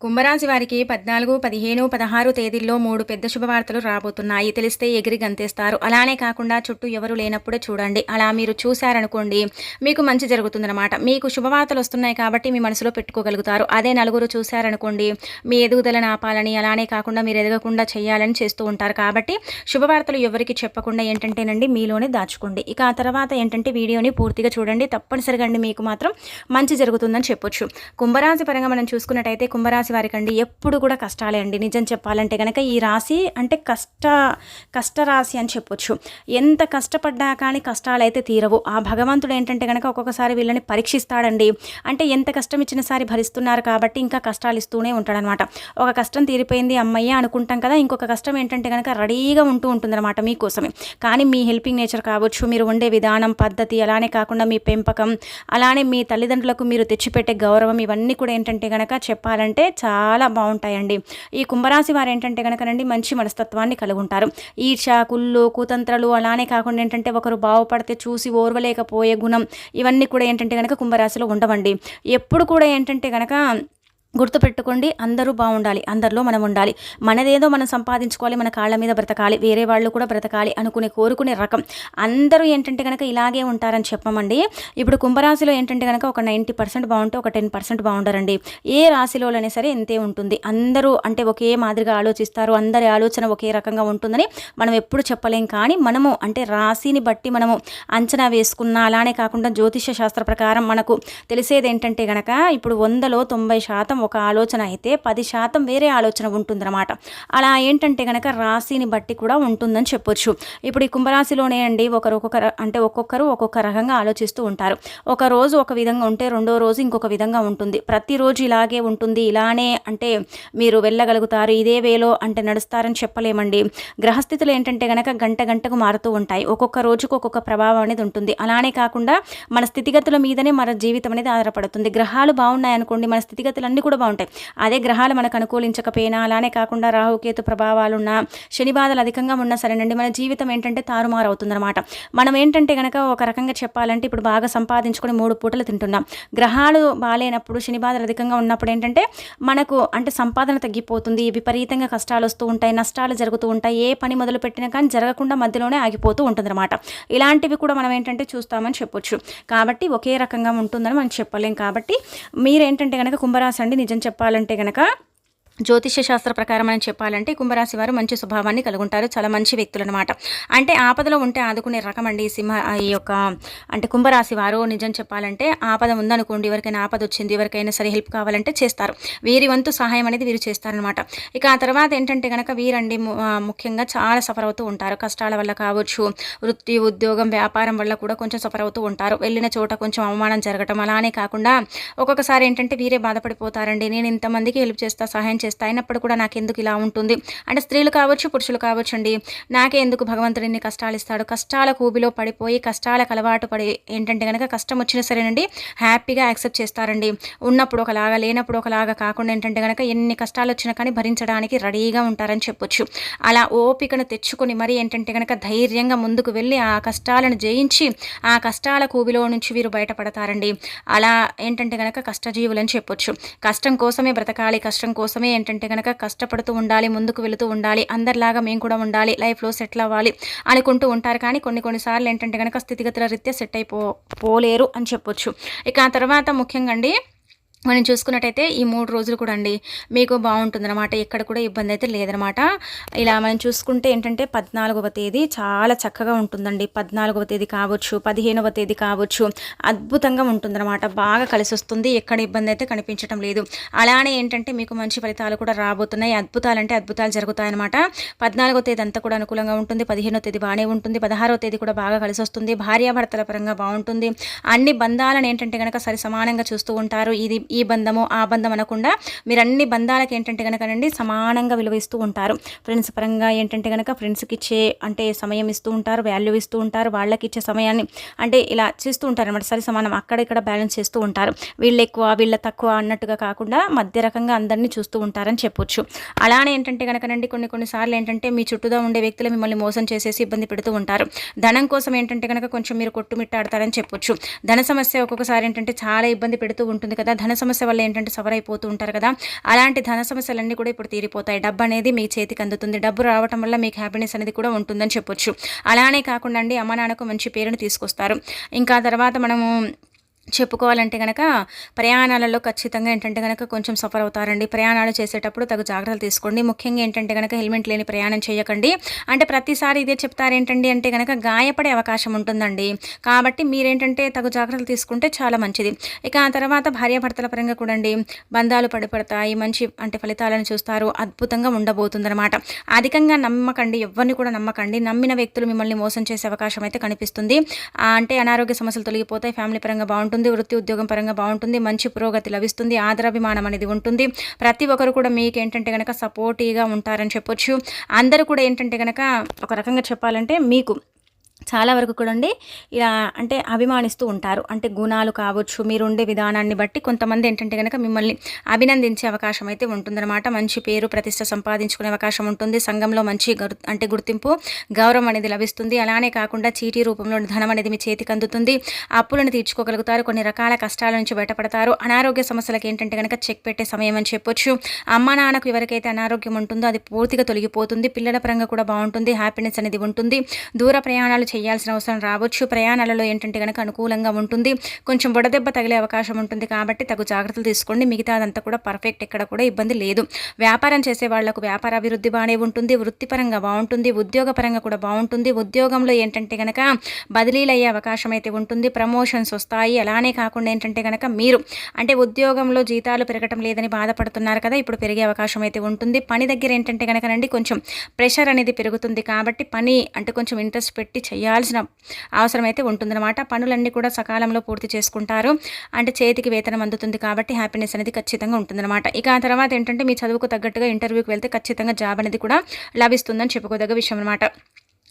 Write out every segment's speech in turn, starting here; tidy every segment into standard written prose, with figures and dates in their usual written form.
కుంభరాశి వారికి 14, 15, 16 తేదీల్లో 3 పెద్ద శుభవార్తలు రాబోతున్నాయి. తెలిస్తే ఎగిరి గంతేస్తారు. అలానే కాకుండా చుట్టూ ఎవరు లేనప్పుడే చూడండి. అలా మీరు చూశారనుకోండి మీకు మంచి జరుగుతుందనమాట. మీకు శుభవార్తలు వస్తున్నాయి కాబట్టి మీ మనసులో పెట్టుకోగలుగుతారు. అదే నలుగురు చూశారనుకోండి మీ ఎదుగుదలను ఆపాలని, అలానే కాకుండా మీరు ఎదగకుండా చేయాలని చేస్తూ ఉంటారు. కాబట్టి శుభవార్తలు ఎవరికి చెప్పకుండా ఏంటంటేనండి మీలోనే దాచుకోండి. ఇక ఆ తర్వాత ఏంటంటే వీడియోని పూర్తిగా చూడండి. తప్పనిసరిగా అండి మీకు మాత్రం మంచి జరుగుతుందని చెప్పొచ్చు. కుంభరాశి పరంగా మనం చూసుకున్నట్టయితే కుంభరాశి వారికండి ఎప్పుడు కూడా కష్టాలే అండి. నిజం చెప్పాలంటే కనుక ఈ రాశి అంటే కష్ట రాశి అని చెప్పొచ్చు. ఎంత కష్టపడ్డా కానీ కష్టాలు అయితే తీరవు. ఆ భగవంతుడు ఏంటంటే కనుక ఒక్కొక్కసారి వీళ్ళని పరీక్షిస్తాడండి. అంటే ఎంత కష్టం ఇచ్చిన సారి భరిస్తున్నారు కాబట్టి ఇంకా కష్టాలు ఇస్తూనే ఉంటాడనమాట. ఒక కష్టం తీరిపోయింది అమ్మయ్య అనుకుంటాం కదా, ఇంకొక కష్టం ఏంటంటే కనుక రెడీగా ఉంటుందన్నమాట మీకోసమే. కానీ మీ హెల్పింగ్ నేచర్ కావచ్చు, మీరు వండే విధానం, పద్ధతి, అలానే కాకుండా మీ పెంపకం, అలానే మీ తల్లిదండ్రులకు మీరు తెచ్చిపెట్టే గౌరవం, ఇవన్నీ కూడా ఏంటంటే కనుక చెప్పాలంటే చాలా బాగుంటాయండి. ఈ కుంభరాశి వారు ఏంటంటే కనుకనండి మంచి మనస్తత్వాన్ని కలిగి ఉంటారు. ఈర్ష, కుళ్ళు, కుతంత్రాలు, అలానే కాకుండా ఏంటంటే ఒకరు బాగుపడితే చూసి ఓర్వలేకపోయే గుణం, ఇవన్నీ కూడా ఏంటంటే కనుక కుంభరాశిలో ఉండవండి. ఎప్పుడు కూడా ఏంటంటే కనుక గుర్తుపెట్టుకోండి, అందరూ బాగుండాలి, అందరిలో మనం ఉండాలి, మనదేదో మనం సంపాదించుకోవాలి, మన కాళ్ళ మీద బ్రతకాలి, వేరే వాళ్ళు కూడా బ్రతకాలి కోరుకునే రకం. అందరూ ఏంటంటే కనుక ఇలాగే ఉంటారని చెప్పమండి. ఇప్పుడు కుంభరాశిలో ఏంటంటే కనుక ఒక 90% బాగుంటే ఒక 10% బాగుండరండి. ఏ రాశిలోనే సరే ఇంతే ఉంటుంది. అందరూ అంటే ఒకే మాదిరిగా ఆలోచిస్తారు, అందరి ఆలోచన ఒకే రకంగా ఉంటుందని మనం ఎప్పుడు చెప్పలేం. కానీ మనము అంటే రాశిని బట్టి మనము అంచనా వేసుకున్న, అలానే కాకుండా జ్యోతిష శాస్త్ర ప్రకారం మనకు తెలిసేది ఏంటంటే కనుక ఇప్పుడు 100లో 90% ఒక ఆలోచన అయితే 10% వేరే ఆలోచన ఉంటుందన్నమాట. అలా ఏంటంటే కనుక రాశిని బట్టి కూడా ఉంటుందని చెప్పొచ్చు. ఇప్పుడు ఈ కుంభరాశిలోనే అండి ఒక్కొక్కరు ఒక్కొక్క రకంగా ఆలోచిస్తూ ఉంటారు. ఒక రోజు ఒక విధంగా ఉంటే రెండో రోజు ఇంకొక విధంగా ఉంటుంది. ప్రతిరోజు ఇలాగే ఉంటుంది, ఇలానే అంటే మీరు వెళ్ళగలుగుతారు, ఇదే వేలో అంటే నడుస్తారని చెప్పలేమండి. గ్రహస్థితులు ఏంటంటే కనుక గంటకు మారుతూ ఉంటాయి. ఒక్కొక్క రోజుకు ఒక్కొక్క ప్రభావం అనేది ఉంటుంది. అలానే కాకుండా మన స్థితిగతుల మీదనే మన జీవితం అనేది ఆధారపడుతుంది. గ్రహాలు బాగున్నాయనుకోండి మన స్థితిగతులన్నీ కూడా బాగుంటాయి. అదే గ్రహాలు మనకు అనుకూలించకపోయినా, అలానే కాకుండా రాహుకేతు ప్రభావాలున్నా, శని బాధలు అధికంగా ఉన్నా సరేనండి మన జీవితం ఏంటంటే తారుమారు అవుతుందన్నమాట. మనం ఏంటంటే కనుక ఒక రకంగా చెప్పాలంటే ఇప్పుడు బాగా సంపాదించుకొని 3 పూటలు తింటున్నాం. గ్రహాలు బాగాలేనప్పుడు, శని బాధలు అధికంగా ఉన్నప్పుడు ఏంటంటే మనకు అంటే సంపాదన తగ్గిపోతుంది, విపరీతంగా కష్టాలు వస్తూ ఉంటాయి, నష్టాలు జరుగుతూ ఉంటాయి. ఏ పని మొదలు పెట్టినా కానీ జరగకుండా మధ్యలోనే ఆగిపోతూ ఉంటుందన్నమాట. ఇలాంటివి కూడా మనం ఏంటంటే చూస్తామని చెప్పొచ్చు. కాబట్టి ఒకే రకంగా ఉంటుందని మనం చెప్పలేం. కాబట్టి మీరేంటంటే కనుక కుంభరాశి అండి, నిజం చెప్పాలంటే కనుక జ్యోతిష్య శాస్త్ర ప్రకారం మనం చెప్పాలంటే కుంభరాశి వారు మంచి స్వభావాన్ని కలిగి ఉంటారు. చాలా మంచి వ్యక్తులు అనమాట. అంటే ఆపదలో ఉంటే ఆదుకునే రకం అండి ఈ యొక్క అంటే కుంభరాశి వారు. నిజం చెప్పాలంటే ఆపద ఉందనుకోండి, ఎవరికైనా ఆపద వచ్చింది, ఎవరికైనా సరే హెల్ప్ కావాలంటే చేస్తారు. వీరి వంతు సహాయం అనేది వీరు చేస్తారనమాట. ఇక ఆ తర్వాత ఏంటంటే కనుక వీరండి ముఖ్యంగా చాలా సఫర్ అవుతూ ఉంటారు. కష్టాల వల్ల కావచ్చు, వృత్తి, ఉద్యోగం, వ్యాపారం వల్ల కూడా కొంచెం సఫర్ అవుతూ ఉంటారు. వెళ్ళిన చోట కొంచెం అవమానం జరగటం, అలానే కాకుండా ఒక్కొక్కసారి ఏంటంటే వీరే బాధపడిపోతారండి. నేను ఇంతమందికి హెల్ప్ చేస్తా, సహాయం చేస్తా, అయినప్పుడు కూడా నాకెందుకు ఇలా ఉంటుంది అంటే స్త్రీలు కావచ్చు, పురుషులు కావచ్చు అండి, నాకే ఎందుకు భగవంతుడు ఇన్ని కష్టాలు ఇస్తాడు, కష్టాల కూబిలో పడిపోయి కష్టాలకు అలవాటు పడి ఏంటంటే కనుక కష్టం వచ్చినా సరేనండి హ్యాపీగా యాక్సెప్ట్ చేస్తారండి. ఉన్నప్పుడు ఒకలాగా, లేనప్పుడు ఒకలాగా కాకుండా ఏంటంటే కనుక ఎన్ని కష్టాలు వచ్చినా కానీ భరించడానికి రెడీగా ఉంటారని చెప్పొచ్చు. అలా ఓపికను తెచ్చుకొని మరి ఏంటంటే కనుక ధైర్యంగా ముందుకు వెళ్ళి ఆ కష్టాలను జయించి ఆ కష్టాల కూబిలో నుంచి వీరు బయటపడతారండి. అలా ఏంటంటే కనుక కష్టజీవులు అని చెప్పొచ్చు. కష్టం కోసమే బ్రతకాలి, కష్టం కోసమే ఏంటంటే కనుక కష్టపడుతూ ఉండాలి, ముందుకు వెళుతూ ఉండాలి, అందరిలాగా మేము కూడా ఉండాలి, లైఫ్లో సెటిల్ అవ్వాలి అనుకుంటూ ఉంటారు. కానీ కొన్నిసార్లు ఏంటంటే కనుక స్థితిగతుల రీత్యా సెట్ అయిపోలేరు అని చెప్పొచ్చు. ఇక ఆ తర్వాత ముఖ్యంగా అండి మనం చూసుకున్నట్టయితే ఈ 3 రోజులు కూడా అండి మీకు బాగుంటుందన్నమాట. ఎక్కడ కూడా ఇబ్బంది అయితే లేదనమాట. ఇలా మనం చూసుకుంటే ఏంటంటే 14వ తేదీ చాలా చక్కగా ఉంటుందండి. 14వ తేదీ కావచ్చు, 15వ తేదీ కావచ్చు, అద్భుతంగా ఉంటుందన్నమాట. బాగా కలిసి వస్తుంది, ఎక్కడ ఇబ్బంది అయితే కనిపించడం లేదు. అలానే ఏంటంటే మీకు మంచి ఫలితాలు కూడా రాబోతున్నాయి. అద్భుతాలంటే అద్భుతాలు జరుగుతాయన్నమాట. 14వ తేదీ అంతా కూడా అనుకూలంగా ఉంటుంది. 15వ తేదీ బాగానే ఉంటుంది. 16వ తేదీ కూడా బాగా కలిసి వస్తుంది. భార్యాభర్తల పరంగా బాగుంటుంది. అన్ని బంధాలను ఏంటంటే కనుక సరి సమానంగా చూస్తూ ఉంటారు. ఈ బంధము ఆ బంధం అనకుండా మీరు అన్ని బంధాలకు ఏంటంటే కనుకనండి సమానంగా విలువ ఇస్తూ ఉంటారు. ఫ్రెండ్స్ పరంగా ఏంటంటే కనుక ఫ్రెండ్స్కి ఇచ్చే అంటే సమయం ఇస్తూ ఉంటారు, వాల్యూ ఇస్తూ ఉంటారు. వాళ్ళకి ఇచ్చే సమయాన్ని అంటే ఇలా చేస్తూ ఉంటారు అనమాట. సరి సమానం అక్కడ ఇక్కడ బ్యాలెన్స్ చేస్తూ ఉంటారు. వీళ్ళు ఎక్కువ వీళ్ళ తక్కువ అన్నట్టుగా కాకుండా మధ్య రకంగా అందరినీ చూస్తూ ఉంటారని చెప్పొచ్చు. అలానే ఏంటంటే కనుకనండి కొన్నిసార్లు ఏంటంటే మీ చుట్టూగా ఉండే వ్యక్తులు మిమ్మల్ని మోసం చేసేసి ఇబ్బంది పెడుతూ ఉంటారు. ధనం కోసం ఏంటంటే కనుక కొంచెం మీరు కొట్టుమిట్టాడతారని చెప్పొచ్చు. ధన సమస్య ఒక్కొక్కసారి ఏంటంటే చాలా ఇబ్బంది పెడుతూ ఉంటుంది కదా. ధన సమస్య వల్ల ఏంటంటే సఫర్ అయిపోతూ ఉంటారు కదా, అలాంటి ధన సమస్యలన్నీ కూడా ఇప్పుడు తీరిపోతాయి. డబ్బు అనేది మీ చేతికి అందుతుంది. డబ్బు రావటం వల్ల మీకు హ్యాపీనెస్ అనేది కూడా ఉంటుందని చెప్పొచ్చు. అలానే కాకుండా అండి అమ్మ నాన్నకు మంచి పేరును తీసుకొస్తారు. ఇంకా తర్వాత మనము చెప్పుకోవాలంటే గనక ప్రయాణాలలో ఖచ్చితంగా ఏంటంటే గనక కొంచెం సఫర్ అవుతారండి. ప్రయాణాలు చేసేటప్పుడు తగు జాగ్రత్తలు తీసుకోండి. ముఖ్యంగా ఏంటంటే గనక హెల్మెట్ లేని ప్రయాణం చేయకండి. అంటే ప్రతిసారి ఇదే చెప్తారేంటండి అంటే గనక గాయపడే అవకాశం ఉంటుందండి. కాబట్టి మీరేంటంటే తగు జాగ్రత్తలు తీసుకుంటే చాలా మంచిది. ఇక ఆ తర్వాత భార్యాభర్తల పరంగా కూడా అండి బంధాలు పడిపడతాయి. మంచి అంటే ఫలితాలను చూస్తారు. అద్భుతంగా ఉండబోతుందన్నమాట. అధికంగా నమ్మకండి, ఎవరిని కూడా నమ్మకండి. నమ్మిన వ్యక్తులు మిమ్మల్ని మోసం చేసే అవకాశం అయితే కనిపిస్తుంది. అంటే అనారోగ్య సమస్యలు తొలగిపోతాయి. ఫ్యామిలీ పరంగా బాగుంటుంది. వృత్తి ఉద్యోగం పరంగా బాగుంటుంది. మంచి పురోగతి లభిస్తుంది. ఆదరాభిమానం అనేది ఉంటుంది. ప్రతి ఒక్కరు కూడా మీకు ఏంటంటే గనక సపోర్టివ్గా ఉంటారని చెప్పొచ్చు. అందరూ కూడా ఏంటంటే గనక ఒక రకంగా చెప్పాలంటే మీకు చాలా వరకు కూడా అండి ఇలా అంటే అభిమానిస్తూ ఉంటారు. అంటే గుణాలు కావచ్చు, మీరు ఉండే విధానాన్ని బట్టి కొంతమంది ఏంటంటే కనుక మిమ్మల్ని అభినందించే అవకాశం అయితే ఉంటుందన్నమాట. మంచి పేరు ప్రతిష్ట సంపాదించుకునే అవకాశం ఉంటుంది. సంఘంలో మంచి అంటే గుర్తింపు, గౌరవం అనేది లభిస్తుంది. అలానే కాకుండా చీటీ రూపంలో ధనం అనేది మీ చేతికి అందుతుంది. అప్పులను తీర్చుకోగలుగుతారు. కొన్ని రకాల కష్టాల నుంచి బయటపడతారు. అనారోగ్య సమస్యలకు ఏంటంటే కనుక చెక్ పెట్టే సమయం అని చెప్పొచ్చు. అమ్మ నాన్నకు ఎవరికైతే అనారోగ్యం ఉంటుందో అది పూర్తిగా తొలగిపోతుంది. పిల్లల పరంగా కూడా బాగుంటుంది. హ్యాపీనెస్ అనేది ఉంటుంది. దూర ప్రయాణాలు చేయాల్సిన అవసరం రావచ్చు. ప్రయాణాలలో ఏంటంటే కనుక అనుకూలంగా ఉంటుంది. కొంచెం బుడదెబ్బ తగిలే అవకాశం ఉంటుంది. కాబట్టి తగు జాగ్రత్తలు తీసుకోండి. మిగతా అదంతా కూడా పర్ఫెక్ట్, ఎక్కడ కూడా ఇబ్బంది లేదు. వ్యాపారం చేసే వాళ్లకు వ్యాపార అభివృద్ధి బాగానే ఉంటుంది. వృత్తిపరంగా బాగుంటుంది. ఉద్యోగపరంగా కూడా బాగుంటుంది. ఉద్యోగంలో ఏంటంటే కనుక బదిలీలు అయ్యే అవకాశం అయితే ఉంటుంది. ప్రమోషన్స్ వస్తాయి. అలానే కాకుండా ఏంటంటే కనుక మీరు అంటే ఉద్యోగంలో జీతాలు పెరగటం లేదని బాధపడుతున్నారు కదా, ఇప్పుడు పెరిగే అవకాశం అయితే ఉంటుంది. పని దగ్గర ఏంటంటే కనుక కొంచెం ప్రెషర్ అనేది పెరుగుతుంది. కాబట్టి పని అంటే కొంచెం ఇంట్రెస్ట్ పెట్టి చేయాల్సిన అవసరం అయితే ఉంటుందన్నమాట. పనులన్నీ కూడా సకాలంలో పూర్తి చేసుకుంటారు. అంటే చేతికి వేతనం అందుతుంది. కాబట్టి హ్యాపీనెస్ అనేది ఖచ్చితంగా ఉంటుందన్నమాట. ఇక ఆ తర్వాత ఏంటంటే మీ చదువుకు తగ్గట్టుగా ఇంటర్వ్యూకి వెళ్తే ఖచ్చితంగా జాబ్ అనేది కూడా లభిస్తుందని చెప్పుకోదగ్గ విషయం అనమాట.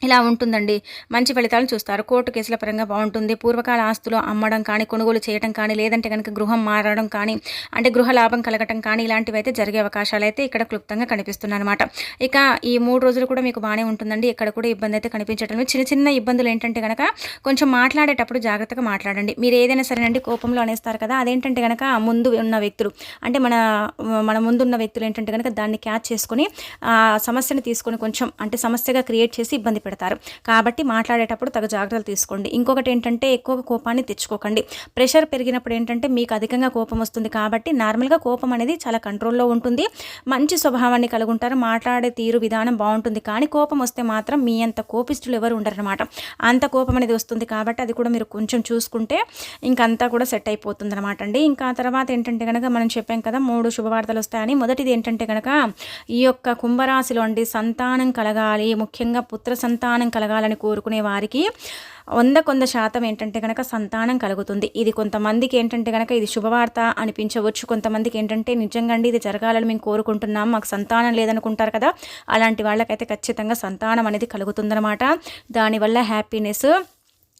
ఇలా ఉంటుందండి. మంచి ఫలితాలు చూస్తారు. కోర్టు కేసుల పరంగా బాగుంటుంది. పూర్వకాల ఆస్తులు అమ్మడం కానీ, కొనుగోలు చేయడం కానీ, లేదంటే కనుక గృహం మారడం కానీ, అంటే గృహ లాభం కలగటం కానీ ఇలాంటివి అయితే జరిగే అవకాశాలు అయితే ఇక్కడ క్లుప్తంగా కనిపిస్తున్నాయి అనమాట. ఇక ఈ 3 రోజులు కూడా మీకు బాగానే ఉంటుందండి. ఇక్కడ కూడా ఇబ్బంది అయితే కనిపించడం. చిన్న చిన్న ఇబ్బందులు ఏంటంటే కనుక కొంచెం మాట్లాడేటప్పుడు జాగ్రత్తగా మాట్లాడండి. మీరు ఏదైనా సరేనండి కోపంలో అనేస్తారు కదా, అదేంటంటే కనుక ముందు ఉన్న వ్యక్తులు అంటే మన ముందున్న వ్యక్తులు ఏంటంటే కనుక దాన్ని క్యాచ్ చేసుకొని సమస్యను తీసుకొని కొంచెం అంటే సమస్యగా క్రియేట్ చేసి ఇబ్బంది పెడతారు. కాబట్టి మాట్లాడేటప్పుడు తగు జాగ్రత్తలు తీసుకోండి. ఇంకొకటి ఏంటంటే ఎక్కువగా కోపాన్ని తెచ్చుకోకండి. ప్రెషర్ పెరిగినప్పుడు ఏంటంటే మీకు అధికంగా కోపం వస్తుంది. కాబట్టి నార్మల్గా కోపం అనేది చాలా కంట్రోల్లో ఉంటుంది. మంచి స్వభావాన్ని కలిగి ఉంటారు. మాట్లాడే తీరు విధానం బాగుంటుంది. కానీ కోపం వస్తే మాత్రం మీ అంత కోపిస్తులు ఎవరు ఉండరనమాట. అంత కోపం అనేది వస్తుంది. కాబట్టి అది కూడా మీరు కొంచెం చూసుకుంటే ఇంకంతా కూడా సెట్ అయిపోతుంది అనమాట అండి. ఇంకా తర్వాత ఏంటంటే కనుక మనం చెప్పాం కదా 3 శుభవార్తలు వస్తాయని. మొదటిది ఏంటంటే కనుక ఈ యొక్క కుంభరాశిలో అండి సంతానం కలగాలి. ముఖ్యంగా పుత్ర సంతానం కలగాలని కోరుకునే వారికి 100% ఏంటంటే కనుక సంతానం కలుగుతుంది. ఇది కొంతమందికి ఏంటంటే కనుక ఇది శుభవార్త అనిపించవచ్చు. కొంతమందికి ఏంటంటే నిజంగా అండి ఇది జరగాలని మేము కోరుకుంటున్నాం, మాకు సంతానం లేదనుకుంటారు కదా, అలాంటి వాళ్ళకైతే ఖచ్చితంగా సంతానం అనేది కలుగుతుందన్నమాట. దానివల్ల హ్యాపీనెస్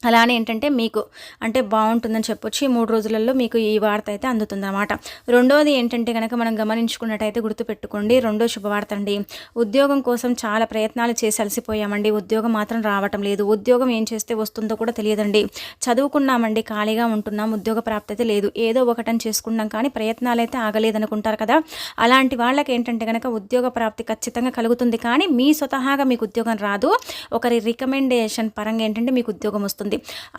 అలానే ఏంటంటే మీకు అంటే బాగుంటుందని చెప్పొచ్చు. 3 రోజులలో మీకు ఈ వార్త అయితే అందుతుందన్నమాట. రెండోది ఏంటంటే కనుక మనం గమనించుకున్నట్టయితే గుర్తుపెట్టుకోండి, రెండో శుభవార్త అండి. ఉద్యోగం కోసం చాలా ప్రయత్నాలు చేసి అలసిపోయామండి. ఉద్యోగం మాత్రం రావటం లేదు. ఉద్యోగం ఏం చేస్తే వస్తుందో కూడా తెలియదండి. చదువుకున్నామండి, ఖాళీగా ఉంటున్నాం, ఉద్యోగ ప్రాప్తి అయితే లేదు. ఏదో ఒకటని చేసుకున్నాం కానీ ప్రయత్నాలు అయితే ఆగలేదనుకుంటారు కదా, అలాంటి వాళ్ళకి ఏంటంటే కనుక ఉద్యోగ ప్రాప్తి ఖచ్చితంగా కలుగుతుంది. కానీ మీ స్వతహాగా మీకు ఉద్యోగం రాదు. ఒకరి రికమెండేషన్ పరంగా ఏంటంటే మీకు ఉద్యోగం వస్తుంది.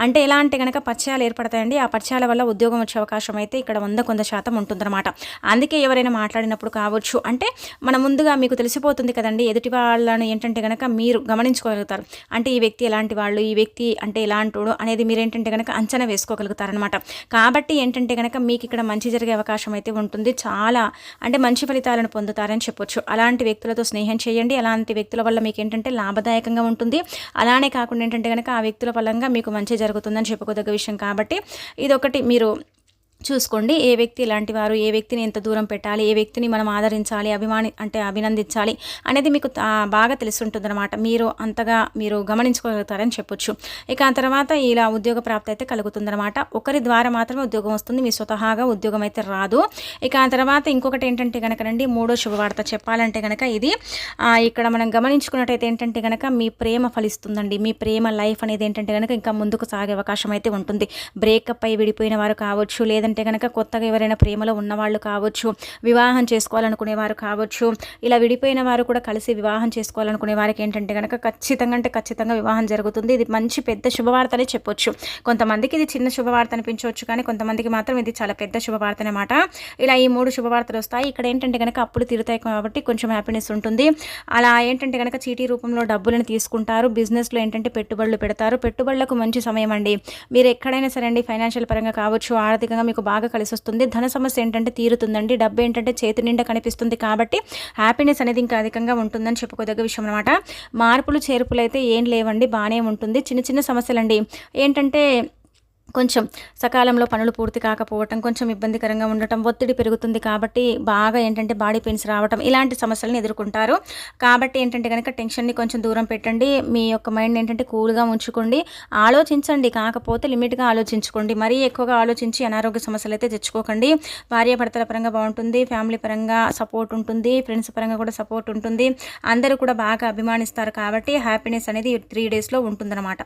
అంటే ఎలా అంటే కనుక పరిచయాలు ఏర్పడతాయండి. ఆ పరిచయాల వల్ల ఉద్యోగం వచ్చే అవకాశం అయితే ఇక్కడ 100% ఉంటుందన్నమాట. అందుకే ఎవరైనా మాట్లాడినప్పుడు కావచ్చు అంటే మన ముందుగా మీకు తెలిసిపోతుంది కదండి, ఎదుటి వాళ్ళని ఏంటంటే కనుక మీరు గమనించుకోగలుగుతారు. అంటే ఈ వ్యక్తి ఎలాంటి వాళ్ళు, ఈ వ్యక్తి అంటే ఎలాంటోడు అనేది మీరు ఏంటంటే కనుక అంచనా వేసుకోగలుగుతారనమాట. కాబట్టి ఏంటంటే కనుక మీకు ఇక్కడ మంచి జరిగే అవకాశం అయితే ఉంటుంది. చాలా అంటే మంచి ఫలితాలను పొందుతారని చెప్పొచ్చు. అలాంటి వ్యక్తులతో స్నేహం చేయండి. అలాంటి వ్యక్తుల వల్ల మీకు ఏంటంటే లాభదాయకంగా ఉంటుంది. అలానే కాకుండా ఏంటంటే కనుక ఆ వ్యక్తుల ఫలంగా మీకు మంచి జరుగుతుందని చెప్పుకోదగ్గ విషయం. కాబట్టి ఇదొకటి మీరు చూసుకోండి. ఏ వ్యక్తి ఇలాంటి వారు, ఏ వ్యక్తిని ఎంత దూరం పెట్టాలి, ఏ వ్యక్తిని మనం ఆదరించాలి, అభినందించాలి అనేది మీకు బాగా తెలుసుంటుందన్నమాట. మీరు అంతగా మీరు గమనించుకోగలుగుతారని చెప్పొచ్చు. ఇక ఆ తర్వాత ఇలా ఉద్యోగ ప్రాప్తి అయితే కలుగుతుందన్నమాట. ఒకరి ద్వారా మాత్రమే ఉద్యోగం వస్తుంది, మీ స్వతహాగా ఉద్యోగం అయితే రాదు. ఇక ఆ తర్వాత ఇంకొకటి ఏంటంటే కనుకనండి మూడో శుభవార్త చెప్పాలంటే కనుక ఇది ఇక్కడ మనం గమనించుకున్నట్టయితే ఏంటంటే కనుక మీ ప్రేమ ఫలిస్తుందండి. మీ ప్రేమ లైఫ్ అనేది ఏంటంటే కనుక ఇంకా ముందుకు సాగే అవకాశం అయితే ఉంటుంది. బ్రేకప్ అయి విడిపోయిన వారు కావచ్చు, లేదంటే లేదంటే కనుక కొత్తగా ఎవరైనా ప్రేమలో ఉన్నవాళ్ళు కావచ్చు, వివాహం చేసుకోవాలనుకునేవారు కావచ్చు, ఇలా విడిపోయిన వారు కూడా కలిసి వివాహం చేసుకోవాలనుకునే వారికి ఏంటంటే కనుక ఖచ్చితంగా అంటే ఖచ్చితంగా వివాహం జరుగుతుంది. ఇది మంచి పెద్ద శుభవార్త అని చెప్పొచ్చు. కొంతమందికి ఇది చిన్న శుభవార్త అనిపించవచ్చు, కానీ కొంతమందికి మాత్రం ఇది చాలా పెద్ద శుభవార్త అనమాట. ఇలా ఈ 3 శుభవార్తలు వస్తాయి. ఇక్కడ ఏంటంటే కనుక అప్పులు తీరుతాయి కాబట్టి కొంచెం హ్యాపీనెస్ ఉంటుంది. అలా ఏంటంటే కనుక చీటీ రూపంలో డబ్బులను తీసుకుంటారు. బిజినెస్లో ఏంటంటే పెట్టుబడులు పెడతారు. పెట్టుబడులకు మంచి సమయం అండి. మీరు ఎక్కడైనా సరే అండి, ఫైనాన్షియల్ పరంగా కావచ్చు, ఆర్థికంగా మీకు బాగా కలిసి వస్తుంది. ధన సమస్య ఏంటంటే తీరుతుందండి. డబ్బు ఏంటంటే చేతి నిండా కనిపిస్తుంది కాబట్టి హ్యాపీనెస్ అనేది ఇంకా అధికంగా ఉంటుందని చెప్పుకోదగ్గ విషయం అనమాట. మార్పులు చేర్పులు అయితే ఏం లేవండి, బాగానే ఉంటుంది. చిన్న చిన్న సమస్యలండి ఏంటంటే కొంచెం సకాలంలో పనులు పూర్తి కాకపోవటం, కొంచెం ఇబ్బందికరంగా ఉండటం, ఒత్తిడి పెరుగుతుంది కాబట్టి బాగా ఏంటంటే బాడీ పెయిన్స్ రావటం, ఇలాంటి సమస్యలను ఎదుర్కొంటారు. కాబట్టి ఏంటంటే కనుక టెన్షన్ని కొంచెం దూరం పెట్టండి. మీ యొక్క మైండ్ ఏంటంటే కూల్గా ఉంచుకోండి. ఆలోచించండి, కాకపోతే లిమిట్గా ఆలోచించుకోండి. మరీ ఎక్కువగా ఆలోచించి అనారోగ్య సమస్యలు అయితే తెచ్చుకోకండి. భార్యాభర్తల పరంగా బాగుంటుంది, ఫ్యామిలీ పరంగా సపోర్ట్ ఉంటుంది, ఫ్రెండ్స్ పరంగా కూడా సపోర్ట్ ఉంటుంది. అందరూ కూడా బాగా అభిమానిస్తారు కాబట్టి హ్యాపీనెస్ అనేది 3 డేస్లో ఉంటుందన్నమాట.